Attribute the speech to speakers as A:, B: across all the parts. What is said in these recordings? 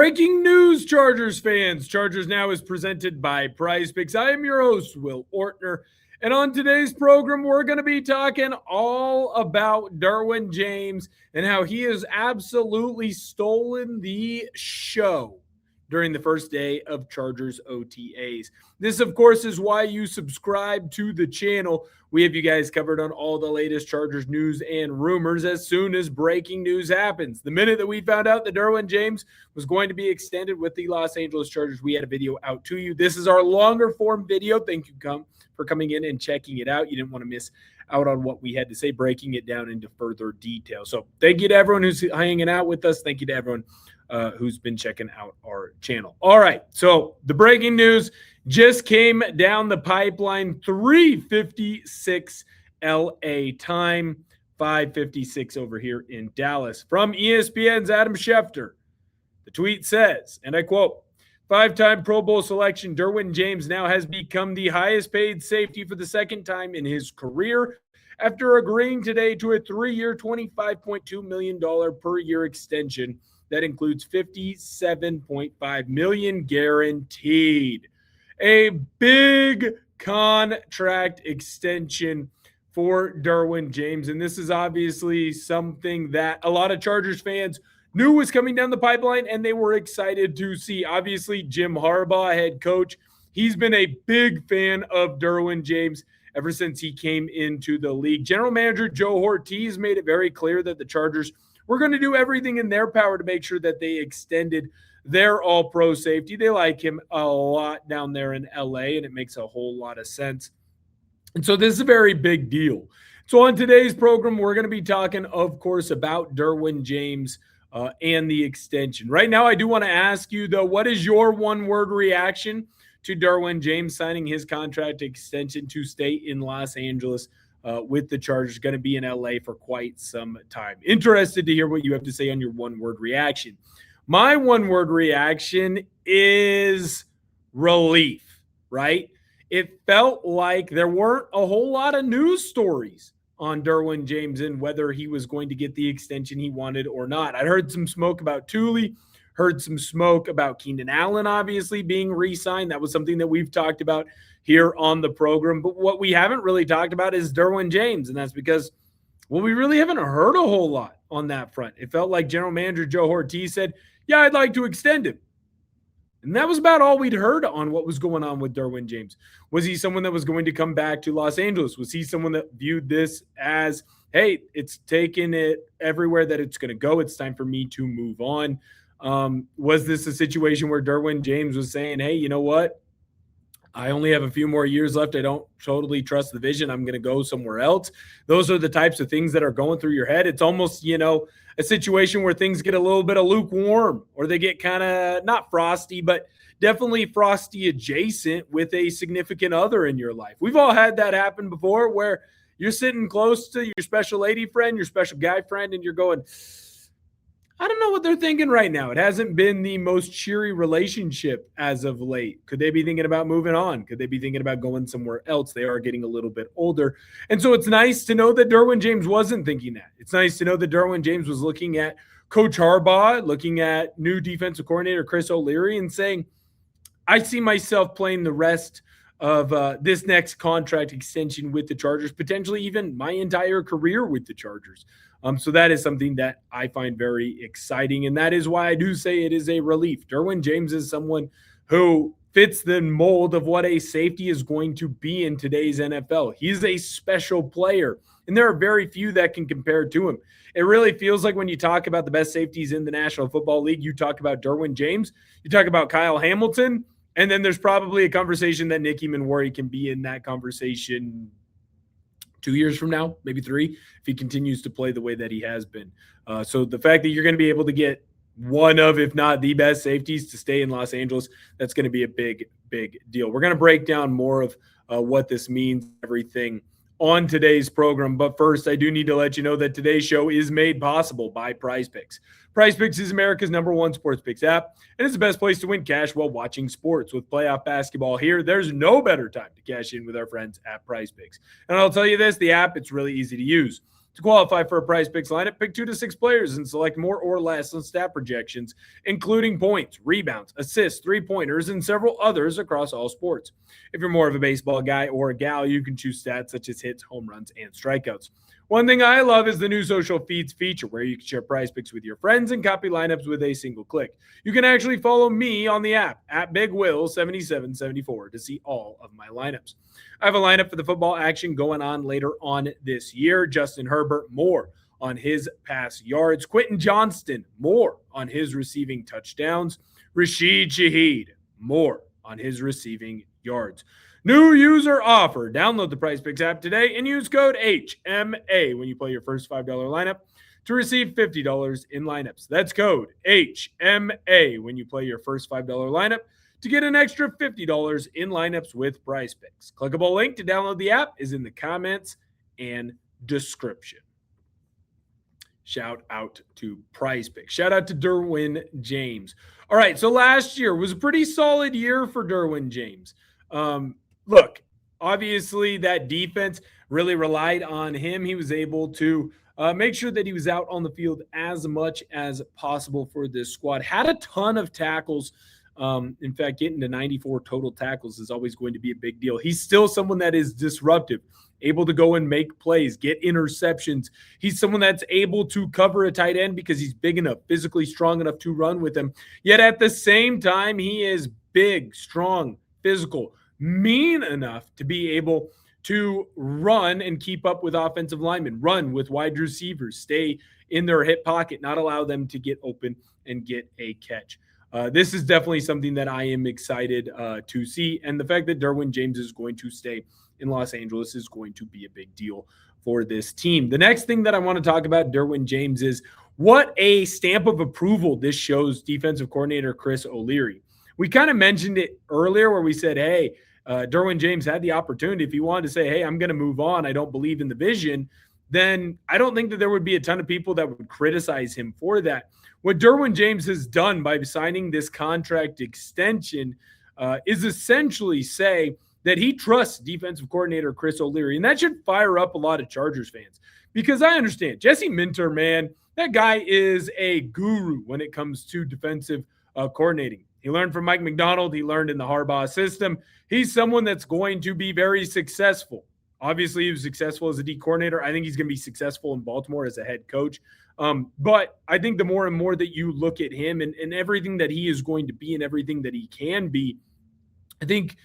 A: Breaking news, Chargers fans. Chargers Now is presented by Prize Picks. I am your host, Will Ortner. And on today's program, we're going to be talking all about Derwin James and how he has absolutely stolen the show during the first day of Chargers OTAs. This, of course, is why you subscribe to the channel. We have you guys covered on all the latest Chargers news and rumors as soon as breaking news happens. The minute that we found out that Derwin James was going to be extended with the Los Angeles Chargers, we had a video out to you. This is our longer form video. Thank you for coming in and checking it out. You didn't want to miss out on what we had to say, breaking it down into further detail. So thank you to everyone who's hanging out with us. Thank you to everyone who's been checking out our channel. All right, so the breaking news just came down the pipeline, 3:56 LA time, 5:56 over here in Dallas. From ESPN's Adam Schefter, the tweet says, and I quote, "Five-time Pro Bowl selection Derwin James now has become the highest paid safety for the second time in his career after agreeing today to a 3-year, $25.2 million per year extension that includes $57.5 million guaranteed." A big contract extension for Derwin James. And this is obviously something that a lot of Chargers fans knew was coming down the pipeline, and they were excited to see. Obviously, Jim Harbaugh, head coach, he's been a big fan of Derwin James ever since he came into the league. General manager Joe Ortiz made it very clear that the Chargers were going to do everything in their power to make sure that they extended their all-pro safety. They like him a lot down there in LA, and it makes a whole lot of sense. And so this is a very big deal. So on today's program, we're going to be talking, of course, about Derwin James and the extension. Right now, I do want to ask you, though, what is your one-word reaction to Derwin James signing his contract extension to stay in Los Angeles with the Chargers? Going to be in LA for quite some time. Interested to hear what you have to say on your one-word reaction. My one-word reaction is relief, right? It felt like there weren't a whole lot of news stories on Derwin James and whether he was going to get the extension he wanted or not. I heard some smoke about Tuli, heard some smoke about Keenan Allen obviously being re-signed. That was something that we've talked about here on the program. But what we haven't really talked about is Derwin James, and that's because, well, we really haven't heard a whole lot on that front. It felt like General Manager Joe Ortiz said, yeah, I'd like to extend him. And that was about all we'd heard on what was going on with Derwin James. Was he someone that was going to come back to Los Angeles? Was he someone that viewed this as, hey, it's taken it everywhere that it's going to go. It's time for me to move on. Was this a situation where Derwin James was saying, hey, you know what? I only have a few more years left. I don't totally trust the vision. I'm going to go somewhere else. Those are the types of things that are going through your head. It's almost, a situation where things get a little bit of lukewarm, or they get kind of not frosty, but definitely frosty adjacent with a significant other in your life. We've all had that happen before, where you're sitting close to your special lady friend, your special guy friend, and you're going, I don't know what they're thinking right now. It hasn't been the most cheery relationship as of late. Could they be thinking about moving on? Could they be thinking about going somewhere else? They are getting a little bit older. And so it's nice to know that Derwin James wasn't thinking that. It's nice to know that Derwin James was looking at Coach Harbaugh, looking at new defensive coordinator Chris O'Leary, and saying, I see myself playing the rest of this next contract extension with the Chargers, potentially even my entire career with the Chargers. So that is something that I find very exciting, and that is why I do say it is a relief. Derwin James is someone who fits the mold of what a safety is going to be in today's NFL. He's a special player, and there are very few that can compare to him. It really feels like when you talk about the best safeties in the National Football League, you talk about Derwin James, you talk about Kyle Hamilton, and then there's probably a conversation that Nicky Manwari can be in that conversation 2 years from now, maybe 3, if he continues to play the way that he has been. So the fact that you're going to be able to get one of, if not the best safeties to stay in Los Angeles, that's going to be a big, big deal. We're going to break down more of what this means, everything on today's program. But first, I do need to let you know that today's show is made possible by Prize Picks. Prize Picks is America's #1 sports picks app, and it's the best place to win cash while watching sports. With playoff basketball here, there's no better time to cash in with our friends at Prize Picks. And I'll tell you this, the app, it's really easy to use. To qualify for a Prize Picks lineup, pick 2 to 6 players and select more or less on stat projections, including points, rebounds, assists, three-pointers, and several others across all sports. If you're more of a baseball guy or a gal, you can choose stats such as hits, home runs, and strikeouts. One thing I love is the new social feeds feature where you can share Prize Picks with your friends and copy lineups with a single click. You can actually follow me on the app at BigWill7774 to see all of my lineups. I have a lineup for the football action going on later on this year. Justin Herbert, more on his pass yards. Quentin Johnston, more on his receiving touchdowns. Rashid Shaheed, more on his receiving yards. New user offer. Download the Prize Picks app today and use code HMA when you play your first $5 lineup to receive $50 in lineups. That's code HMA when you play your first $5 lineup to get an extra $50 in lineups with Prize Picks. Clickable link to download the app is in the comments and description. Shout out to Prize Picks. Shout out to Derwin James. All right, so last year was a pretty solid year for Derwin James. Look, obviously that defense really relied on him. He was able to make sure that he was out on the field as much as possible for this squad. Had a ton of tackles. In fact, getting to 94 total tackles is always going to be a big deal. He's still someone that is disruptive, able to go and make plays, get interceptions. He's someone that's able to cover a tight end because he's big enough, physically strong enough to run with him. Yet at the same time, he is big, strong, physical, mean enough to be able to run and keep up with offensive linemen, run with wide receivers, stay in their hip pocket, not allow them to get open and get a catch. This is definitely something that I am excited to see. And the fact that Derwin James is going to stay in Los Angeles is going to be a big deal for this team. The next thing that I want to talk about Derwin James is what a stamp of approval this shows defensive coordinator Chris O'Leary. We kind of mentioned it earlier where we said, hey, Derwin James had the opportunity. If he wanted to say, hey, I'm going to move on, I don't believe in the vision, then I don't think that there would be a ton of people that would criticize him for that. What Derwin James has done by signing this contract extension is essentially say that he trusts defensive coordinator Chris O'Leary, and that should fire up a lot of Chargers fans because I understand Jesse Minter, man, that guy is a guru when it comes to defensive coordinating. He learned from Mike McDonald. He learned in the Harbaugh system. He's someone that's going to be very successful. Obviously, he was successful as a D coordinator. I think he's going to be successful in Baltimore as a head coach. But I think the more and more that you look at him and everything that he is going to be and everything that he can be, I think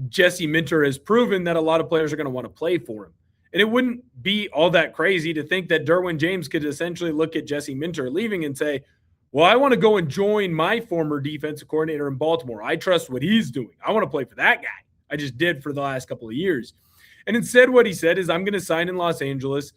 A: Jesse Minter has proven that a lot of players are going to want to play for him. And it wouldn't be all that crazy to think that Derwin James could essentially look at Jesse Minter leaving and say, well, I want to go and join my former defensive coordinator in Baltimore. I trust what he's doing. I want to play for that guy. I just did for the last couple of years. And instead, what he said is, I'm going to sign in Los Angeles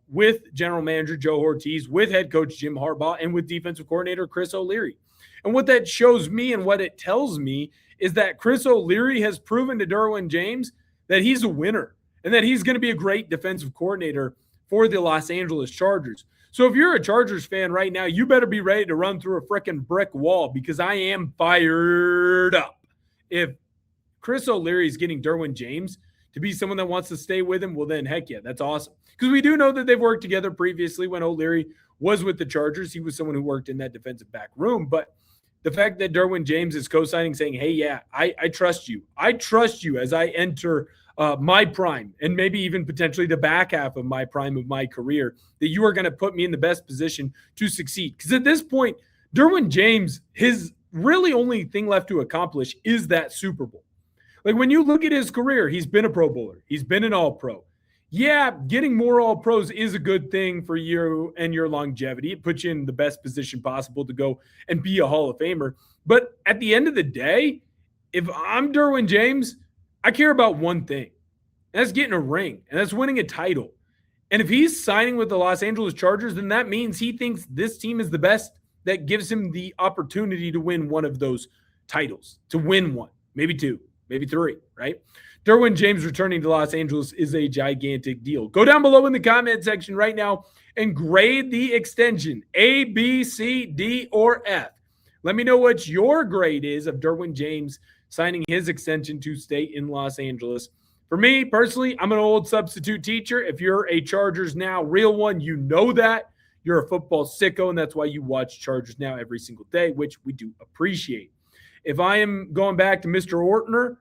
A: with general manager Joe Ortiz, with head coach Jim Harbaugh, and with defensive coordinator Chris O'Leary. And what that shows me and what it tells me is that Chris O'Leary has proven to Derwin James that he's a winner and that he's going to be a great defensive coordinator for the Los Angeles Chargers. So if you're a Chargers fan right now, you better be ready to run through a freaking brick wall because I am fired up. If Chris O'Leary is getting Derwin James to be someone that wants to stay with him, well then, heck yeah, that's awesome. Because we do know that they've worked together previously when O'Leary was with the Chargers. He was someone who worked in that defensive back room. But the fact that Derwin James is co-signing saying, hey, yeah, I trust you. I trust you as I enter my prime and maybe even potentially the back half of my prime of my career, that you are going to put me in the best position to succeed. Because at this point, Derwin James, his really only thing left to accomplish is that Super Bowl. Like when you look at his career, he's been a Pro Bowler. He's been an All-Pro. Yeah, getting more All-Pros is a good thing for you and your longevity. It puts you in the best position possible to go and be a Hall of Famer. But at the end of the day, if I'm Derwin James, I care about one thing. And that's getting a ring. And that's winning a title. And if he's signing with the Los Angeles Chargers, then that means he thinks this team is the best that gives him the opportunity to win one of those titles, to win one, maybe two, maybe three, right? Derwin James returning to Los Angeles is a gigantic deal. Go down below in the comment section right now and grade the extension, A, B, C, D, or F. Let me know what your grade is of Derwin James signing his extension to stay in Los Angeles For me personally, I'm an old substitute teacher. If you're a Chargers Now real one, you know that. You're a football sicko, and that's why you watch Chargers Now every single day, which we do appreciate. If I am going back to Mr. Ortner,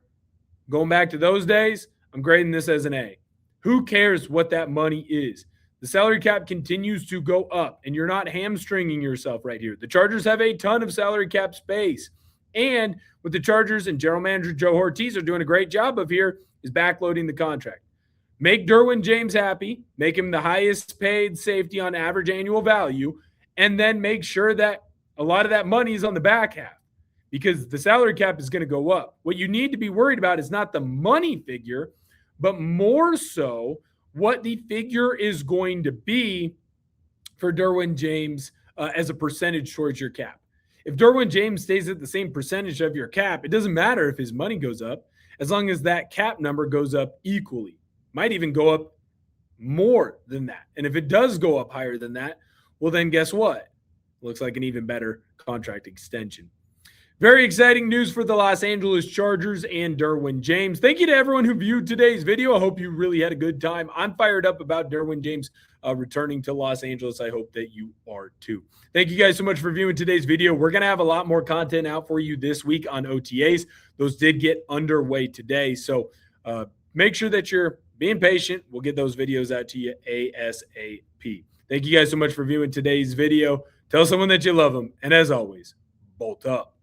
A: going back to those days, I'm grading this as an A. Who cares what that money is? The salary cap continues to go up, and you're not hamstringing yourself right here. The Chargers have a ton of salary cap space. And what the Chargers and general manager Joe Ortiz are doing a great job of here is backloading the contract. Make Derwin James happy, make him the highest paid safety on average annual value, and then make sure that a lot of that money is on the back half because the salary cap is going to go up. What you need to be worried about is not the money figure, but more so what the figure is going to be for Derwin James as a percentage towards your cap. If Derwin James stays at the same percentage of your cap, it doesn't matter if his money goes up as long as that cap number goes up equally. Might even go up more than that. And if it does go up higher than that, well, then guess what? Looks like an even better contract extension. Very exciting news for the Los Angeles Chargers and Derwin James. Thank you to everyone who viewed today's video. I hope you really had a good time. I'm fired up about Derwin James returning to Los Angeles. I hope that you are too. Thank you guys so much for viewing today's video. We're going to have a lot more content out for you this week on OTAs. Those did get underway today. So make sure that you're being patient. We'll get those videos out to you ASAP. Thank you guys so much for viewing today's video. Tell someone that you love them. And as always, bolt up.